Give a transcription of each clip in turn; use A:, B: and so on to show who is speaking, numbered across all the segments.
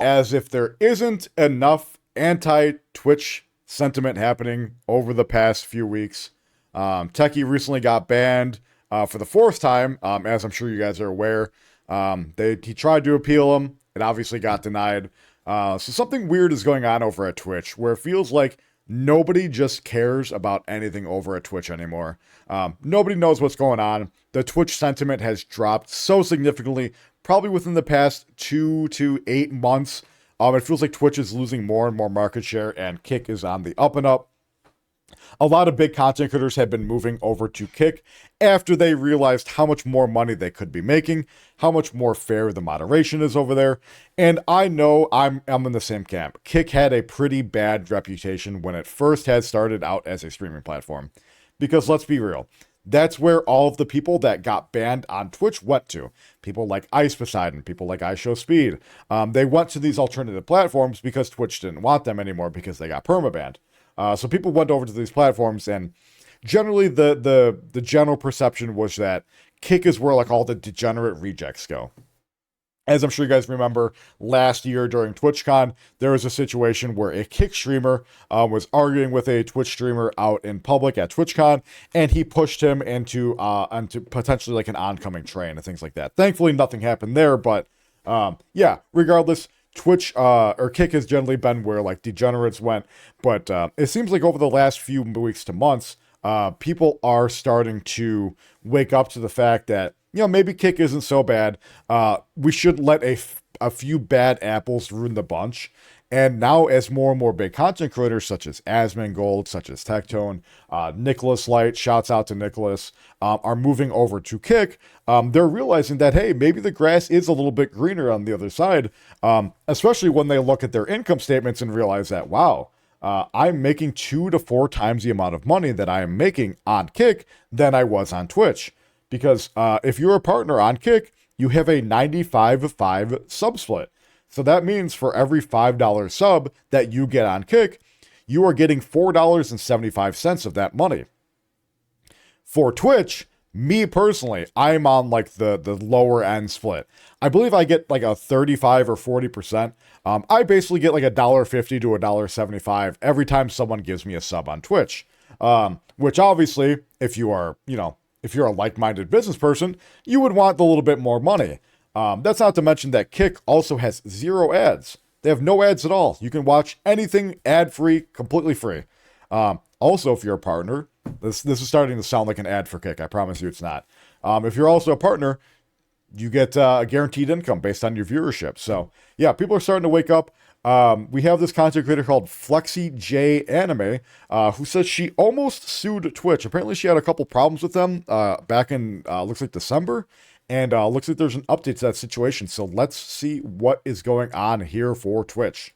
A: as if there isn't enough anti-Twitch sentiment happening over the past few weeks. Techie recently got banned for the fourth time, as I'm sure you guys are aware. He tried to appeal him. It obviously got denied. So something weird is going on over at Twitch, where it feels like nobody just cares about anything over at Twitch anymore. Nobody knows what's going on. The Twitch sentiment has dropped so significantly, probably within the past 2 to 8 months. It feels like Twitch is losing more and more market share, and Kick is on the up and up. A lot of big content creators have been moving over to Kick after they realized how much more money they could be making, how much more fair the moderation is over there. And I know I'm in the same camp. Kick had a pretty bad reputation when it first had started out as a streaming platform. Because let's be real, that's where all of the people that got banned on Twitch went to. People like Ice Poseidon, people like iShowSpeed. They went to these alternative platforms because Twitch didn't want them anymore because they got permabanned. So people went over to these platforms, and generally the general perception was that Kick is where like all the degenerate rejects go. As I'm sure you guys remember, last year during TwitchCon, there was a situation where a Kick streamer was arguing with a Twitch streamer out in public at TwitchCon, and he pushed him into potentially like an oncoming train and things like that. Thankfully, nothing happened there, but yeah, regardless, Twitch or Kick has generally been where like degenerates went, but it seems like over the last few weeks to months, people are starting to wake up to the fact that, you know, maybe Kick isn't so bad. We should let a few bad apples ruin the bunch. And now, as more and more big content creators, such as Asmongold, such as Tectone, Nicholas Light, shouts out to Nicholas, are moving over to Kick, they're realizing that, hey, maybe the grass is a little bit greener on the other side, especially when they look at their income statements and realize that, wow, I'm making 2 to 4 times the amount of money that I am making on Kick than I was on Twitch. Because if you're a partner on Kick, you have a 95-5 sub split. So that means for every $5 sub that you get on Kick, you are getting $4.75 of that money. For Twitch, me personally, I'm on like the lower end split. I believe I get like a 35 or 40%. I basically get like $1.50 to $1.75 every time someone gives me a sub on Twitch. Which obviously, if you are, if you're a like-minded business person, you would want a little bit more money. That's not to mention that Kick also has 0 ads. They have no ads at all. You can watch anything ad-free, completely free. Also, if you're a partner, this is starting to sound like an ad for Kick. I promise you it's not. If you're also a partner, you get a guaranteed income based on your viewership. So, yeah, people are starting to wake up. We have this content creator called FlexiJ Anime, who says she almost sued Twitch. Apparently, she had a couple problems with them back in, looks like December. And looks like there's an update to that situation. So let's see what is going on here for Twitch.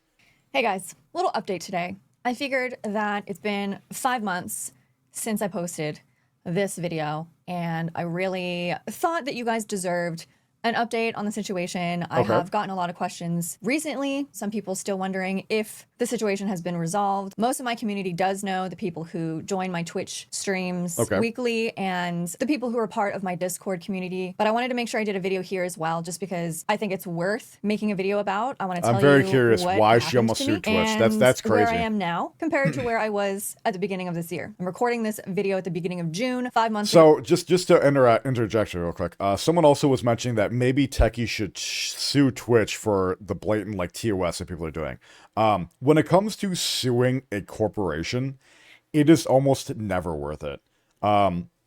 B: Hey guys, little update today. I figured that it's been 5 months since I posted this video, and I really thought that you guys deserved an update on the situation. I have gotten a lot of questions recently. Some people still wondering if the situation has been resolved. Most of my community does know, the people who join my Twitch streams weekly and the people who are part of my Discord community. But I wanted to make sure I did a video here as well, just because I think it's worth making a video about. I want to tell you
A: I'm very curious why she almost sued Twitch. That's crazy.
B: Where I am now compared to where I was at the beginning of this year. I'm recording this video at the beginning of June, 5 months ago.
A: So just to interject real quick, someone also was mentioning that maybe Techie should sue Twitch for the blatant like TOS that people are doing. When it comes to suing a corporation, it is almost never worth it.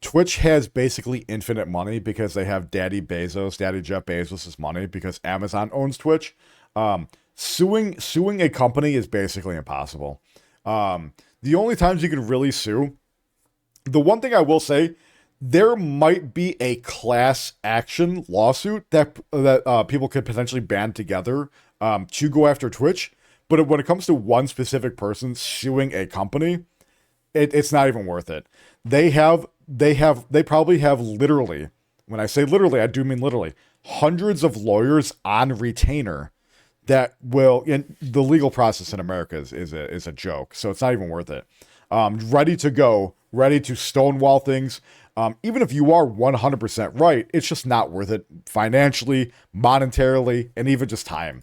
A: Twitch has basically infinite money because they have Daddy Jeff Bezos' money because Amazon owns Twitch. Suing a company is basically impossible. The only times you can really sue, the one thing I will say, there might be a class action lawsuit that people could potentially band together to go after Twitch. But when it comes to one specific person suing a company, it's not even worth it. They probably have literally, when I say literally, I do mean literally, hundreds of lawyers on retainer that will, and the legal process in America is a joke. So it's not even worth it. Ready to go, ready to stonewall things. Even if you are 100% right, it's just not worth it financially, monetarily, and even just time.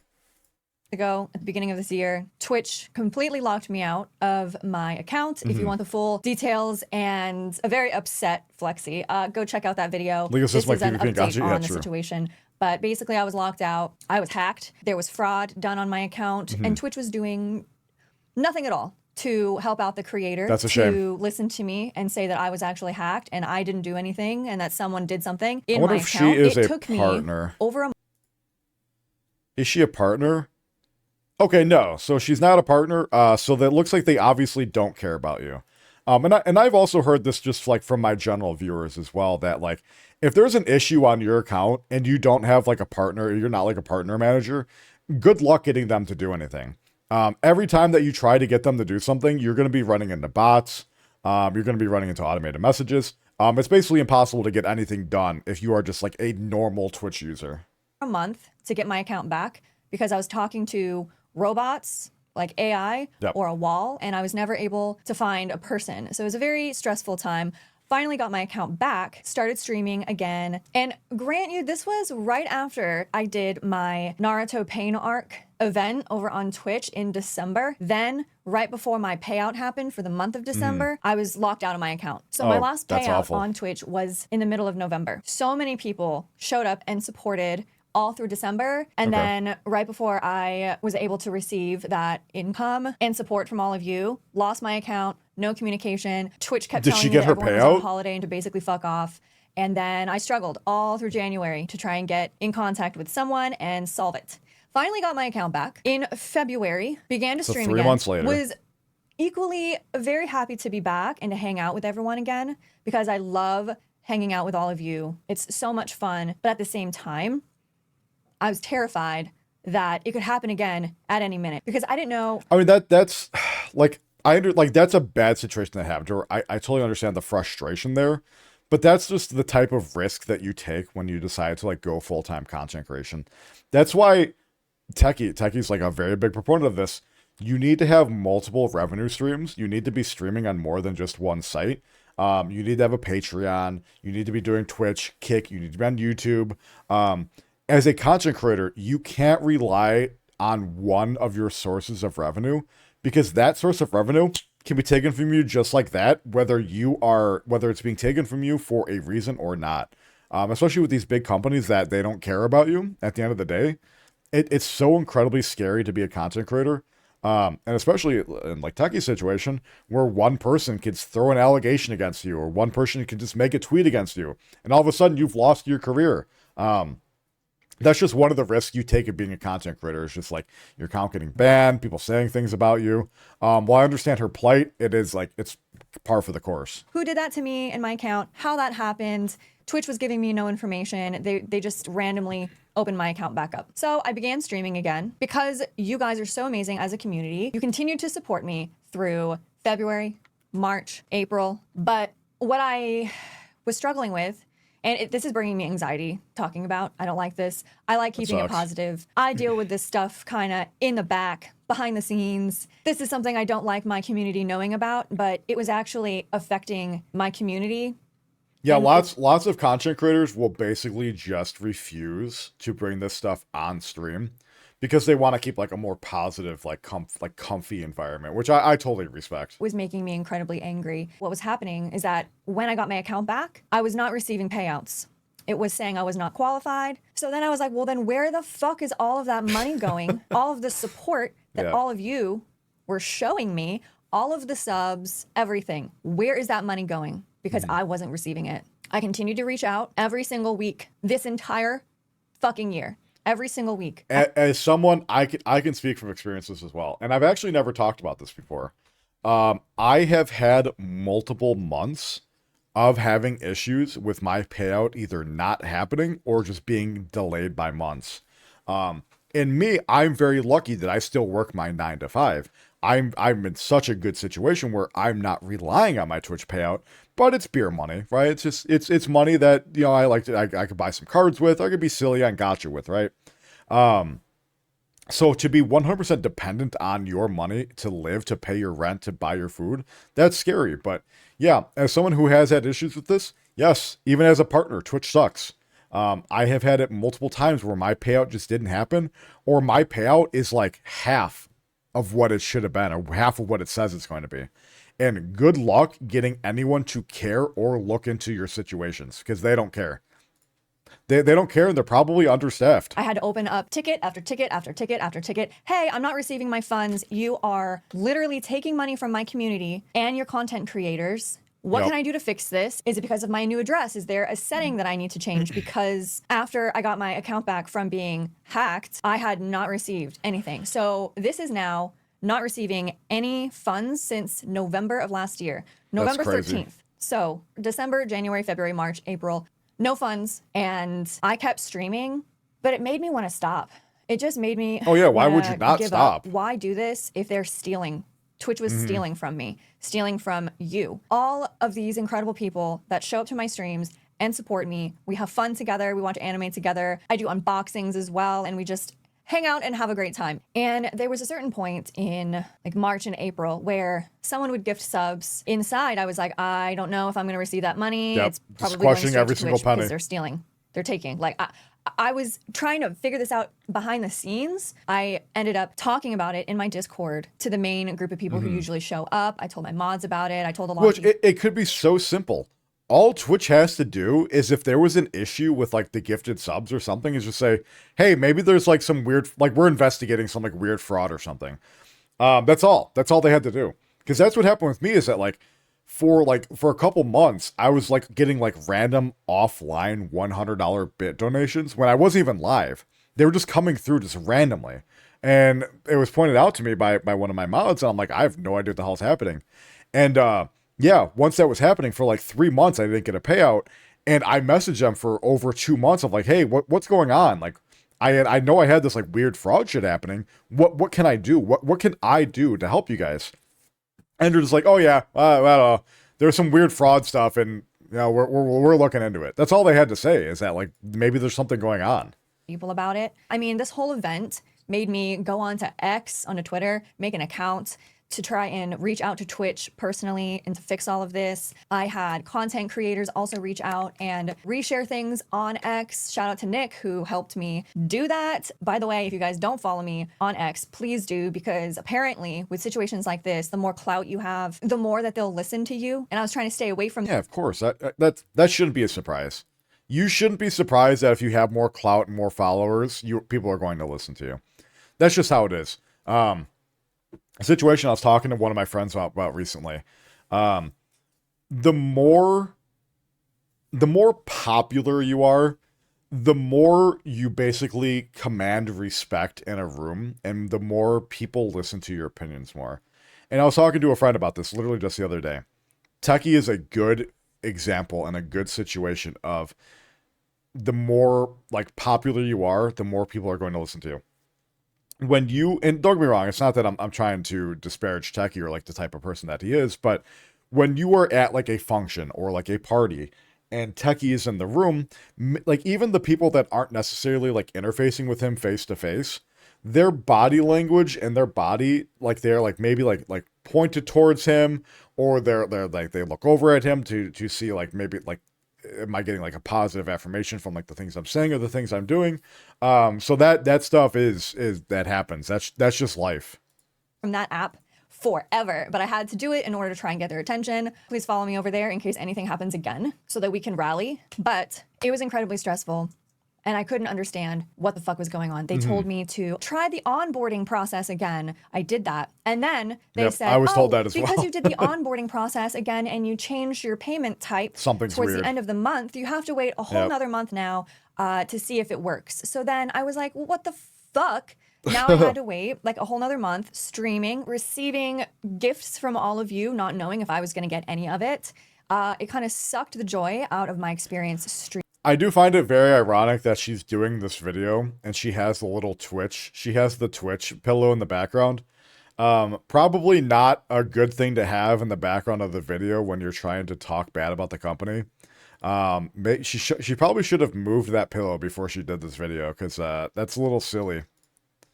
B: ago at the beginning of this year, Twitch completely locked me out of my account. If you want the full details and a very upset Flexi, go check out that video.
A: Legal
B: This
A: system
B: is
A: like
B: an
A: PvP, gotcha.
B: update
A: Yeah,
B: on the
A: true.
B: situation. But basically, I was locked out. I was hacked. There was fraud done on my account, and Twitch was doing nothing at all to help out the creator.
A: That's a
B: to
A: shame.
B: listen to me and say that I was actually hacked and I didn't do anything and that someone did something in
A: I wonder
B: my
A: if
B: account.
A: she is
B: It
A: a
B: took
A: partner.
B: me over a
A: Is she a partner? Okay, no. So she's not a partner. So that looks like they obviously don't care about you. And I've also heard this just like from my general viewers as well, that like if there's an issue on your account and you don't have like a partner, you're not like a partner manager, good luck getting them to do anything. Every time that you try to get them to do something, you're going to be running into bots. You're going to be running into automated messages. It's basically impossible to get anything done if you are just like a normal Twitch user.
B: month to get my account back because I was talking to robots like AI
A: Yep.
B: or a wall, and I was never able to find a person. So it was a very stressful time. Finally got my account back, started streaming again. And grant you, this was right after I did my Naruto Pain arc event over on Twitch in December. Then, right before my payout happened for the month of December, I was locked out of my account. So my
A: Oh,
B: last
A: that's
B: payout
A: awful.
B: on Twitch was in the middle of November. So many people showed up and supported all through December. And
A: Okay.
B: then right before I was able to receive that income and support from all of you, lost my account, no communication. Twitch kept
A: Did
B: telling
A: she
B: me
A: get
B: that
A: her
B: everyone was on
A: payout?
B: holiday and to basically fuck off. And then I struggled all through January to try and get in contact with someone and solve it. Finally got my account back. In February, began to
A: So
B: stream
A: 3
B: again.
A: months later.
B: Was equally very happy to be back and to hang out with everyone again because I love hanging out with all of you. It's so much fun. But at the same time, I was terrified that it could happen again at any minute because I didn't know.
A: I mean that's like that's a bad situation to have. I totally understand the frustration there, but that's just the type of risk that you take when you decide to like go full-time content creation. That's why Techie's like a very big proponent of this. You need to have multiple revenue streams. You need to be streaming on more than just one site. You need to have a Patreon. You need to be doing Twitch, Kick. You need to be on YouTube. As a content creator, you can't rely on one of your sources of revenue because that source of revenue can be taken from you just like that, whether it's being taken from you for a reason or not. Especially with these big companies that they don't care about you at the end of the day. It's so incredibly scary to be a content creator. And especially in like Techie's situation, where one person could throw an allegation against you, or one person can just make a tweet against you, and all of a sudden you've lost your career. That's just one of the risks you take of being a content creator. It's just like your account getting banned, people saying things about you. While I understand her plight, it's par for the course.
B: Who did that to me in my account? How that happened? Twitch was giving me no information. They just randomly opened my account back up. So I began streaming again because you guys are so amazing as a community. You continued to support me through February, March, April. But what I was struggling with, and this is bringing me anxiety talking about. I don't like this. I like keeping it
A: sucks.
B: positive. I deal with this stuff kind of in the back, behind the scenes. This is something I don't like my community knowing about, but it was actually affecting my community.
A: Yeah,
B: And
A: lots of content creators will basically just refuse to bring this stuff on stream because they want to keep like a more positive, like comfy environment, which I totally respect.
B: Was making me incredibly angry. What was happening is that when I got my account back, I was not receiving payouts. It was saying I was not qualified. So then I was like, well, then where the fuck is all of that money going? All of the support that
A: Yeah.
B: all of you were showing me, all of the subs, everything. Where is that money going? Because I wasn't receiving it. I continued to reach out every single week, this entire fucking year. Every single week.
A: As someone, I can speak from experiences as well, and I've actually never talked about this before. I have had multiple months of having issues with my payout either not happening or just being delayed by months. And me, I'm very lucky that I still work my 9 to 5. I'm in such a good situation where I'm not relying on my Twitch payout, but it's beer money, right? It's just it's money that, you know, I could buy some cards with, I could be silly on gacha with, right? So to be 100% dependent on your money to live, to pay your rent, to buy your food, that's scary. But yeah, as someone who has had issues with this, yes, even as a partner, Twitch sucks. I have had it multiple times where my payout just didn't happen, or my payout is like half of what it should have been, or half of what it says it's going to be. And good luck getting anyone to care or look into your situations, because they don't care. They don't care, and they're probably understaffed.
B: I had to open up ticket after ticket after ticket after ticket. Hey, I'm not receiving my funds. You are literally taking money from my community and your content creators. What can I do to fix this? Is it because of my new address? Is there a setting that I need to change? Because after I got my account back from being hacked, I had not received anything. So this is now not receiving any funds since November of last year, November 13th. So December, January, February, March, April, no funds. And I kept streaming, but it made me want to stop. It just made me.
A: Oh yeah, why would you not stop?
B: Why do this if they're stealing? Twitch was stealing from me, stealing from you. All of these incredible people that show up to my streams and support me. We have fun together. We want to animate together. I do unboxings as well, and we just hang out and have a great time. And there was a certain point in like March and April where someone would gift subs. Inside, I was like, I don't know if I'm going to receive that money.
A: Yep.
B: It's probably
A: Squashing
B: going
A: every
B: to
A: single
B: Twitch
A: penny.
B: because they're stealing. They're taking. Like, I was trying to figure this out behind the scenes. I ended up talking about it in my Discord to the main group of people who usually show up. I told my mods about it. I told a lot of people.
A: It could be so simple. All Twitch has to do is, if there was an issue with like the gifted subs or something, is just say, hey, maybe there's like some weird, like we're investigating some like weird fraud or something. That's all. That's all they had to do. Because that's what happened with me, is that like for a couple months, I was like getting like random offline $100 bit donations when I wasn't even live. They were just coming through just randomly. And it was pointed out to me by one of my mods, and I'm like, I have no idea what the hell's happening. And yeah, once that was happening for like 3 months, I didn't get a payout. And I messaged them for over 2 months of like, hey, what's going on? Like, I know I had this like weird fraud shit happening. What can I do? What can I do to help you guys? And they're just like, oh yeah, I don't know. There's some weird fraud stuff, and you know, we're looking into it. That's all they had to say, is that like maybe there's something going on.
B: People about it. I mean, this whole event made me go on to X, onto Twitter, make an account to try and reach out to Twitch personally and to fix all of this. I had content creators also reach out and reshare things on X. Shout out to Nick, who helped me do that. By the way, if you guys don't follow me on X, please do, because apparently with situations like this, the more clout you have, the more that they'll listen to you. And I was trying to stay away from.
A: Yeah, of course. That shouldn't be a surprise. You shouldn't be surprised that if you have more clout and more followers, people are going to listen to you. That's just how it is. A situation I was talking to one of my friends about recently. The more popular you are, the more you basically command respect in a room, and the more people listen to your opinions more. And I was talking to a friend about this literally just the other day. Techie is a good example and a good situation of the more like popular you are, the more people are going to listen to you. When you, and don't get me wrong, it's not that I'm trying to disparage Techie or like the type of person that he is, but when you are at like a function or like a party and Techie is in the room, like even the people that aren't necessarily like interfacing with him face to face, their body language and their body, like they're like maybe like pointed towards him, or they're like they look over at him to see like maybe like, am I getting like a positive affirmation from like the things I'm saying or the things I'm doing? So that stuff is that happens. That's just life.
B: From that app forever, but I had to do it in order to try and get their attention. Please follow me over there in case anything happens again so that we can rally. But it was incredibly stressful, and I couldn't understand what the fuck was going on. They told me to try the onboarding process again. I did that. And then they said,
A: I was told that as well.
B: Because you did the onboarding process again and you changed your payment type
A: Something's
B: towards
A: weird.
B: the end of the month, you have to wait a whole nother month now to see if it works. So then I was like, well, what the fuck? Now I had to wait like a whole nother month, streaming, receiving gifts from all of you, not knowing if I was going to get any of it. It kind of sucked the joy out of my experience streaming.
A: I do find it very ironic that she's doing this video and she has the little Twitch. She has the Twitch pillow in the background. Probably not a good thing to have in the background of the video when you're trying to talk bad about the company. She probably should have moved that pillow before she did this video, because that's a little silly.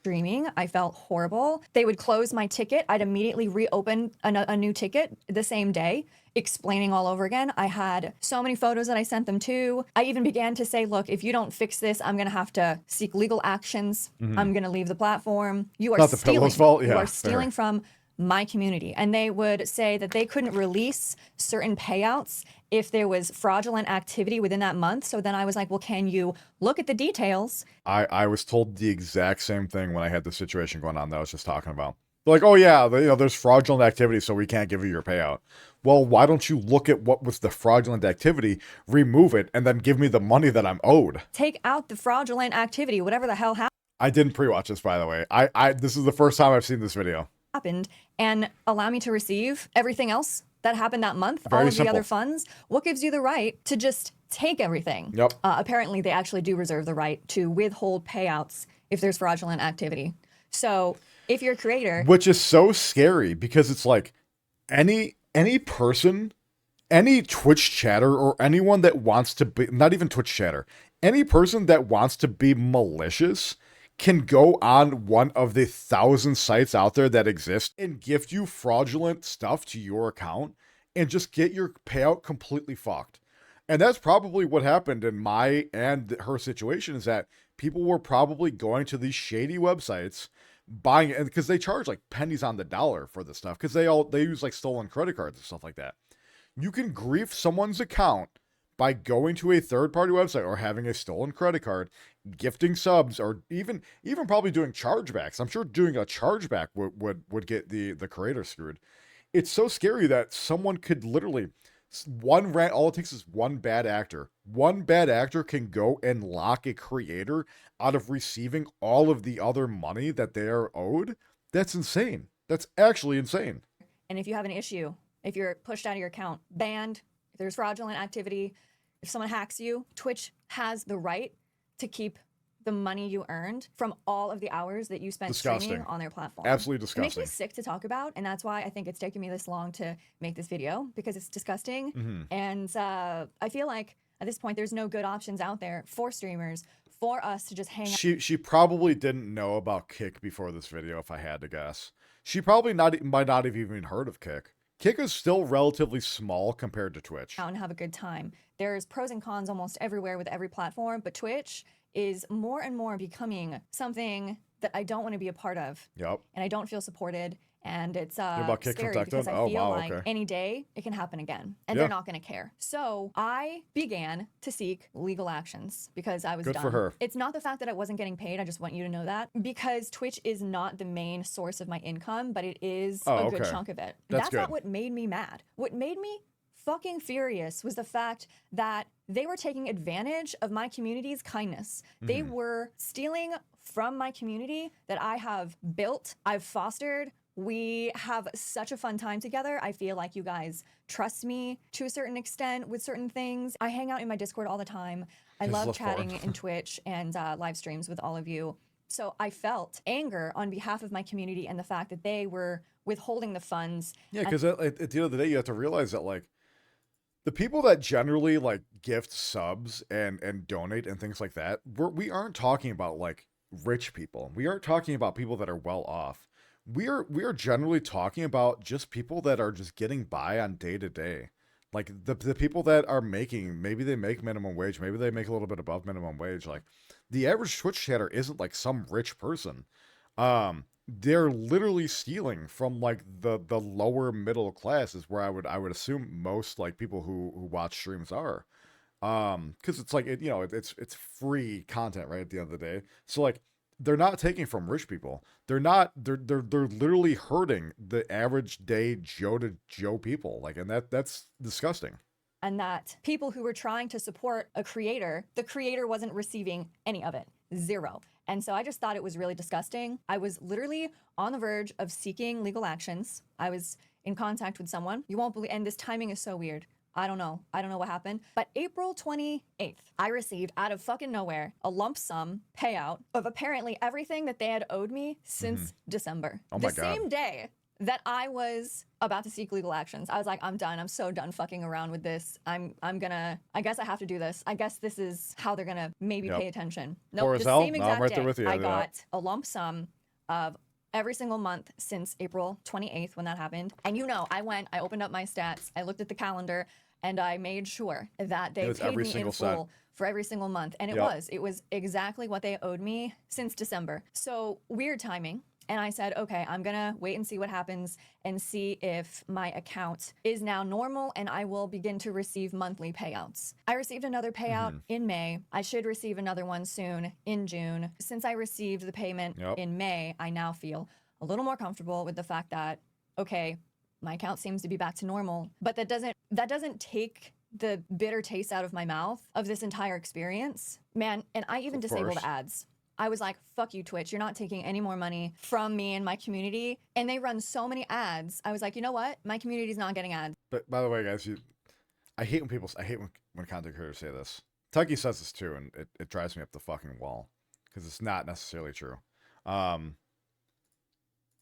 B: streaming. I felt horrible. They would close my ticket. I'd immediately reopen a new ticket the same day, explaining all over again. I had so many photos that I sent them to. I even began to say, look, if you don't fix this, I'm going to have to seek legal actions. I'm going to leave the platform. You are
A: Not the
B: stealing.
A: Pillow's fault.
B: You
A: Yeah,
B: are stealing from my community. And they would say that they couldn't release certain payouts if there was fraudulent activity within that month. So then I was like, well, can you look at the details?
A: I was told the exact same thing when I had the situation going on that I was just talking about. They're like, oh yeah, there's fraudulent activity, so we can't give you your payout. Well, why don't you look at what was the fraudulent activity, remove it, and then give me the money that I'm owed?
B: Take out the fraudulent activity, whatever the hell
A: I didn't pre-watch this, by the way. This is the first time I've seen this video.
B: happened, and allow me to receive everything else that happened that month,
A: Very
B: all of
A: simple.
B: the other funds. What gives you the right to just take everything?
A: Yep.
B: Apparently, they actually do reserve the right to withhold payouts if there's fraudulent activity. So if you're a creator,
A: Which is so scary because it's like any person, any Twitch chatter, or anyone that wants to be, not even Twitch chatter, any person that wants to be malicious can go on one of the 1,000 sites out there that exist and gift you fraudulent stuff to your account and just get your payout completely fucked. And that's probably what happened in my and her situation, is that people were probably going to these shady websites, buying it, because they charge like pennies on the dollar for this stuff, because they use like stolen credit cards and stuff like that. You can grief someone's account by going to a third-party website or having a stolen credit card, gifting subs, or even probably doing chargebacks. I'm sure doing a chargeback would get the creator screwed. It's so scary that someone could literally, all it takes is one bad actor. One bad actor can go and lock a creator out of receiving all of the other money that they are owed. That's insane. That's actually insane.
B: and if you have an issue, if you're pushed out of your account, banned, if there's fraudulent activity, if someone hacks you, Twitch has the right to keep the money you earned from all of the hours that you spent streaming on their platform.
A: Absolutely
B: It makes
A: disgusting.
B: me sick to talk about, and that's why I think it's taken me this long to make this video, because it's disgusting. And I feel like at this point, there's no good options out there for streamers, for us to just hang out.
A: She probably didn't know about Kick before this video, if I had to guess. She probably might not have even heard of Kick. Kick is still relatively small compared to Twitch.
B: And have a good time. There's pros and cons almost everywhere with every platform, but Twitch is more and more becoming something that I don't want to be a part of.
A: Yep.
B: And I don't feel supported. And it's
A: about Kick
B: scary
A: from
B: because
A: Tecton?
B: I
A: Oh,
B: feel
A: wow,
B: like
A: okay.
B: any day it can happen again, and
A: Yeah.
B: they're not going to care. So I began to seek legal actions because I was
A: Good
B: done.
A: for her.
B: It's not the fact that I wasn't getting paid. I just want you to know that, because Twitch is not the main source of my income, but it is a good
A: okay.
B: chunk of it.
A: That's
B: not
A: good.
B: what made me mad. What made me fucking furious was the fact that they were taking advantage of my community's kindness. They were stealing from my community that I have built, I've fostered. We have such a fun time together. I feel like you guys trust me to a certain extent with certain things. I hang out in my Discord all the time. I love chatting in Twitch and live streams with all of you. So I felt anger on behalf of my community and the fact that they were withholding the funds.
A: Yeah, because at the end of the day, you have to realize that, like, the people that generally, like, gift subs and donate and things like that, we aren't talking about, like, rich people. We aren't talking about people that are well off. We are generally talking about just people that are just getting by on day to day. Like the people that are making, maybe they make minimum wage, maybe they make a little bit above minimum wage. Like the average Twitch chatter isn't like some rich person. They're literally stealing from like the lower middle class is where I would assume most like people who watch streams are. Because it's like it's free content, right, at the end of the day. So like they're not taking from rich people. They're literally hurting the average day Joe to Joe people. Like, and that's disgusting.
B: And that people who were trying to support a creator, the creator wasn't receiving any of it. Zero. And so I just thought it was really disgusting. I was literally on the verge of seeking legal actions. I was in contact with someone. You won't believe, and this timing is so weird. I don't know what happened. But April 28th, I received out of fucking nowhere a lump sum payout of apparently everything that they had owed me since December.
A: Oh my
B: the
A: God.
B: same day that I was about to seek legal actions. I was like, I'm done. I'm so done fucking around with this. I guess I have to do this. I guess this is how they're gonna maybe pay attention. Nope, the
A: Horizal?
B: same
A: No, I'm
B: exact
A: right
B: day,
A: there with you.
B: I
A: Yeah.
B: got a lump sum of every single month since April 28th when that happened. And I opened up my stats, I looked at the calendar, and I made sure that they
A: was
B: paid
A: every
B: me in
A: single
B: full
A: cent.
B: for every single month. And
A: Yep.
B: it was exactly what they owed me since December. So weird timing. And I said, okay, I'm gonna wait and see what happens and see if my account is now normal and I will begin to receive monthly payouts. I received another payout in May. I should receive another one soon in June. Since I received the payment
A: Yep.
B: in May, I now feel a little more comfortable with the fact that, okay, my account seems to be back to normal, but that doesn't take the bitter taste out of my mouth of this entire experience. Man, and I even disabled
A: course.
B: ads. I was like, fuck you, Twitch. You're not taking any more money from me and my community. And they run so many ads. I was like, you know what? My community's not getting ads.
A: But by the way, guys, I hate when content creators say this. Tucky says this too, and it drives me up the fucking wall because it's not necessarily true.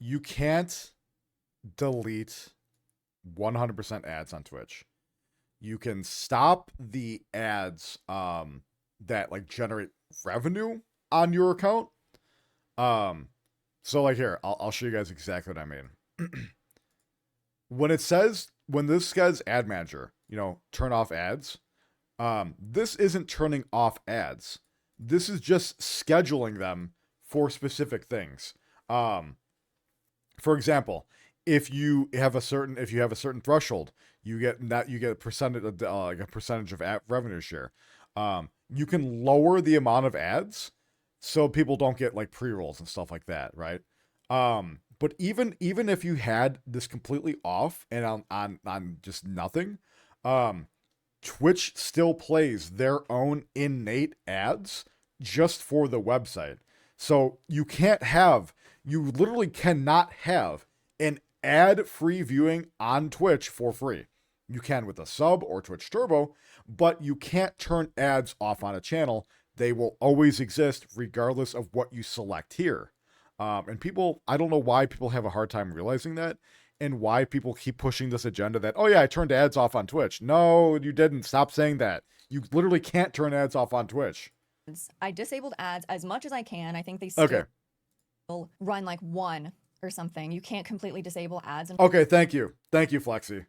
A: You can't delete 100% ads on Twitch. You can stop the ads that like generate revenue on your account. So like here, I'll show you guys exactly what I mean. When this says ad manager, turn off ads, this isn't turning off ads. This is just scheduling them for specific things. For example, if you have a certain threshold, you get a percentage of revenue share. You can lower the amount of ads so people don't get like pre-rolls and stuff like that, right? But even if you had this completely off and on just nothing, Twitch still plays their own innate ads just for the website. So you literally cannot have an ad-free viewing on Twitch for free. You can with a sub or Twitch Turbo, but you can't turn ads off on a channel. They will always exist regardless of what you select here. And people, I don't know why people have a hard time realizing that and why people keep pushing this agenda that, oh yeah, I turned ads off on Twitch. No, you didn't. Stop saying that. You literally can't turn ads off on Twitch.
B: I disabled ads as much as I can. I think they still run like one or something. You can't completely disable ads.
A: Okay, thank you. Thank you, Flexi.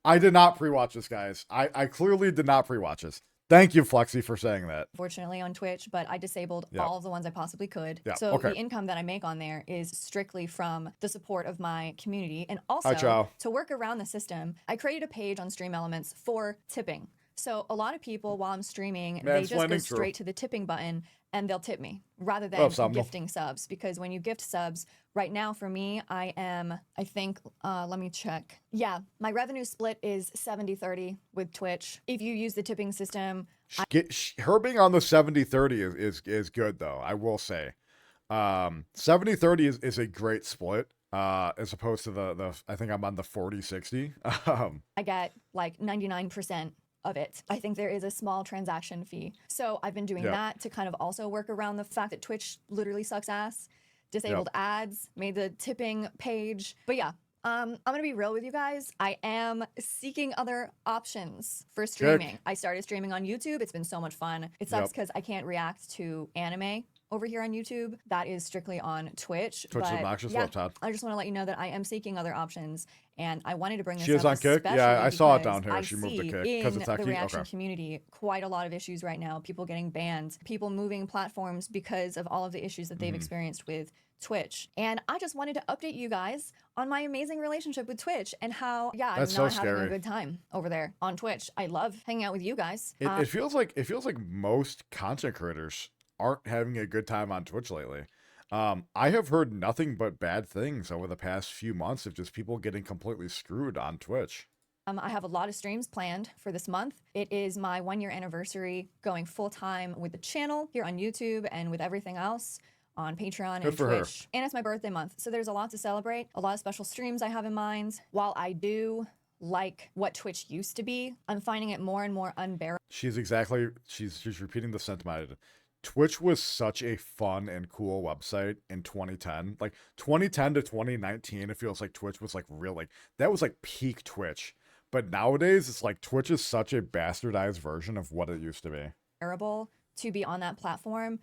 A: I did not pre-watch this, guys. I clearly did not pre-watch this. Thank you, Flexi, for saying that.
B: Fortunately on Twitch, but I disabled all of the ones I possibly could.
A: Yep.
B: So
A: Okay.
B: the income that I make on there is strictly from the support of my community. And also, to work around the system, I created a page on Stream Elements for tipping. So a lot of people, while I'm streaming, they just go straight to the tipping button and they'll tip me rather than gifting subs. Because when you gift subs, right now for me, I think, let me check. Yeah, my revenue split is 70-30 with Twitch. If you use the tipping system.
A: Her being on the 70-30 is good, though, I will say. 70-30 is a great split. As opposed to the I think I'm on the 40-60.
B: I get like 99% of it. I think there is a small transaction fee. So I've been doing that to kind of also work around the fact that Twitch literally sucks ass. Disabled ads, made the tipping page. But yeah, I'm gonna be real with you guys. I am seeking other options for streaming. I started streaming on YouTube. It's been so much fun. It sucks because I can't react to anime over here on YouTube. That is strictly on Twitch.
A: Twitch is obnoxious. Yeah,
B: I just want to let you know that I am seeking other options, and I wanted to bring this
A: up. She is on Kick? Yeah, I saw it down here. She moved the Kick because it's
B: in the reaction community quite a lot of issues right now. People getting banned, people moving platforms because of all of the issues that they've experienced with Twitch. And I just wanted to update you guys on my amazing relationship with Twitch and how, I'm not having a good time over there on Twitch. I love hanging out with you guys.
A: It feels like most content creators aren't having a good time on Twitch lately. I have heard nothing but bad things over the past few months of just people getting completely screwed on Twitch.
B: I have a lot of streams planned for this month. It is my 1-year anniversary going full-time with the channel here on YouTube and with everything else on Patreon and Twitch. And it's my birthday month, so there's a lot to celebrate, a lot of special streams I have in mind. While I do like what Twitch used to be, I'm finding it more and more unbearable.
A: She's repeating the sentiment. Twitch was such a fun and cool website in 2010. Like 2010 to 2019, it feels like Twitch was like that was like peak Twitch. But nowadays, it's like Twitch is such a bastardized version of what it used to be.
B: To be on that platform.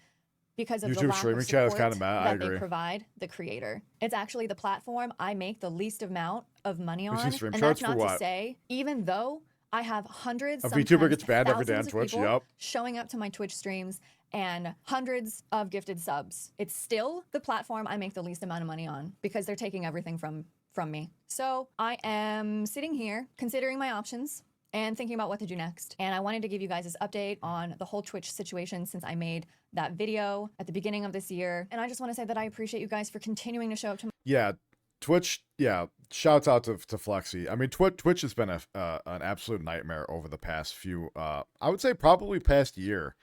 B: because of the
A: YouTube
B: lack
A: streaming
B: of
A: chat is
B: support
A: kind of mad. I
B: that they
A: agree.
B: provide the creator. It's actually the platform I make the least amount of money
A: We've
B: on.
A: seen stream
B: And
A: charts
B: that's
A: for
B: not to
A: what?
B: say, even though I have hundreds,
A: A VTuber
B: sometimes
A: gets banned every day on
B: thousands of
A: Twitch.
B: people
A: Yep.
B: showing up to my Twitch streams and hundreds of gifted subs. It's still the platform I make the least amount of money on because they're taking everything from me. So I am sitting here considering my options and thinking about what to do next. And I wanted to give you guys this update on the whole Twitch situation since I made that video at the beginning of this year. And I just want to say that I appreciate you guys for continuing to show up to
A: Yeah, Twitch. Yeah, shouts out to Flexi. I mean, Twitch has been an absolute nightmare over the past few. I would say probably past year.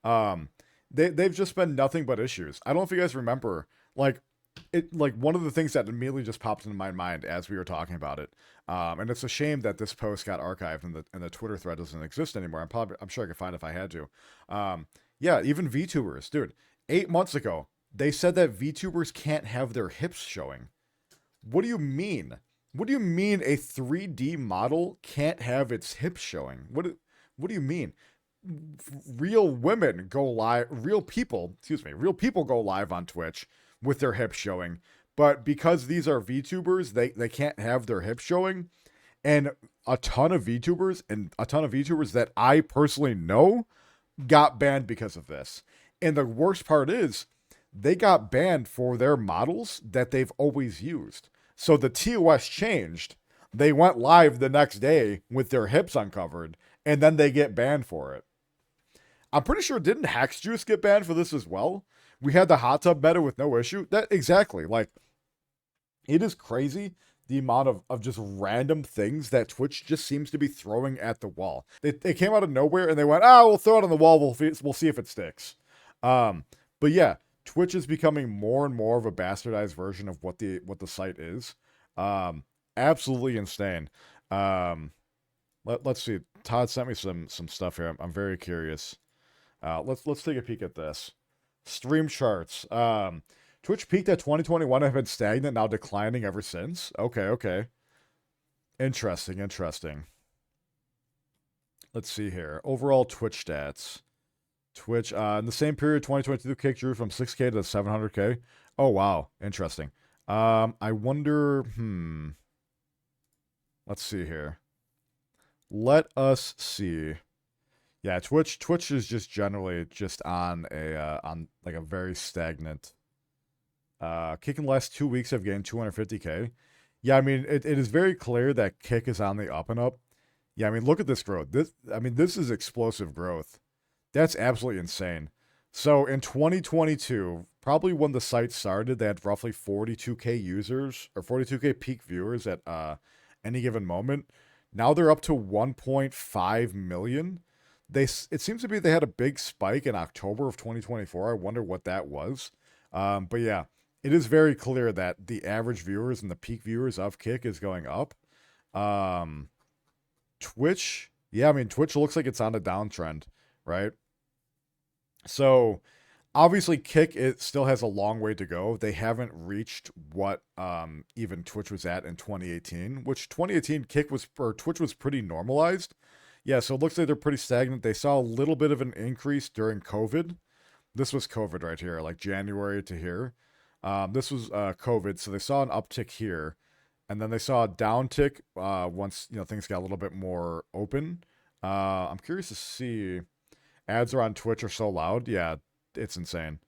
A: They've just been nothing but issues. I don't know if you guys remember, like one of the things that immediately just popped into my mind as we were talking about it. And it's a shame that this post got archived and the Twitter thread doesn't exist anymore. I'm sure I could find it if I had to. Yeah, even VTubers, dude. 8 months ago, they said that VTubers can't have their hips showing. What do you mean? What do you mean a 3D model can't have its hips showing? What do you mean? Real women go live, real people go live on Twitch with their hips showing. But because these are VTubers, they can't have their hips showing. And a ton of VTubers that I personally know got banned because of this. And the worst part is they got banned for their models that they've always used. So the TOS changed. They went live the next day with their hips uncovered, and then they get banned for it. I'm pretty sure didn't Hex Juice get banned for this as well? We had the hot tub meta with no issue. That exactly. Like, it is crazy the amount of just random things that Twitch just seems to be throwing at the wall. They came out of nowhere and they went, we'll throw it on the wall. We'll see if it sticks. But yeah, Twitch is becoming more and more of a bastardized version of what the site is. Absolutely insane. Let's see. Todd sent me some stuff here. I'm very curious. Let's take a peek at this. Stream charts. Twitch peaked at 2021 and have been stagnant, now declining ever since. Okay. Interesting. Let's see here. Overall Twitch stats. Twitch, in the same period, 2022 kick drew from 6K to 700K. Oh, wow. Interesting. I wonder, let's see here. Let us see. Yeah, Twitch is just generally just on like a very stagnant. Kick in the last 2 weeks have gained 250K. Yeah, I mean, it is very clear that Kick is on the up and up. Yeah, I mean, look at this growth. This is explosive growth. That's absolutely insane. So in 2022, probably when the site started, they had roughly 42K users or 42K peak viewers at any given moment. Now they're up to 1.5 million. It seems to be they had a big spike in October of 2024. I wonder what that was. But yeah, it is very clear that the average viewers and the peak viewers of Kick is going up. Twitch, yeah, I mean, Twitch looks like it's on a downtrend, right? So obviously Kick, it still has a long way to go. They haven't reached what even Twitch was at in 2018, which 2018 Twitch was pretty normalized. Yeah, so it looks like they're pretty stagnant. They saw a little bit of an increase during COVID. This was COVID right here, like January to here. This was COVID, so they saw an uptick here, and then they saw a downtick once things got a little bit more open. I'm curious to see. Ads are on Twitch are so loud. Yeah, it's insane.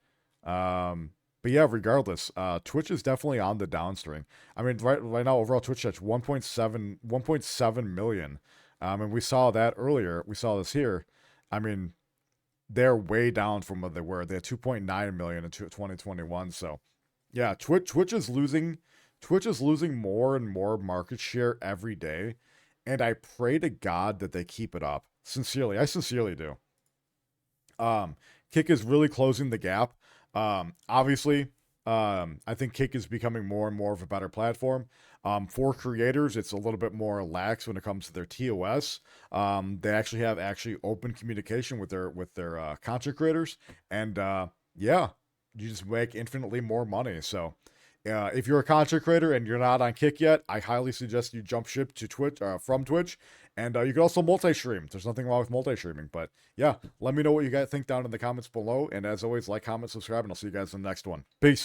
A: But yeah, regardless, Twitch is definitely on the downstream. I mean, right now, overall Twitch chat's 1.7 million. And we saw that earlier. We saw this here. I mean, they're way down from what they were. They had 2.9 million in 2021. So yeah, Twitch is losing more and more market share every day. And I pray to God that they keep it up. Sincerely. I sincerely do. Kick is really closing the gap. Obviously, I think Kick is becoming more and more of a better platform. For creators, it's a little bit more lax when it comes to their TOS. They actually have open communication with their content creators, and yeah, you just make infinitely more money. So If you're a content creator and you're not on Kick yet, I highly suggest you jump ship to Twitch from Twitch, and you can also multi-stream. There's nothing wrong with multi-streaming, but yeah, let me know what you guys think down in the comments below. And as always, like, comment, subscribe, and I'll see you guys in the next one. Peace.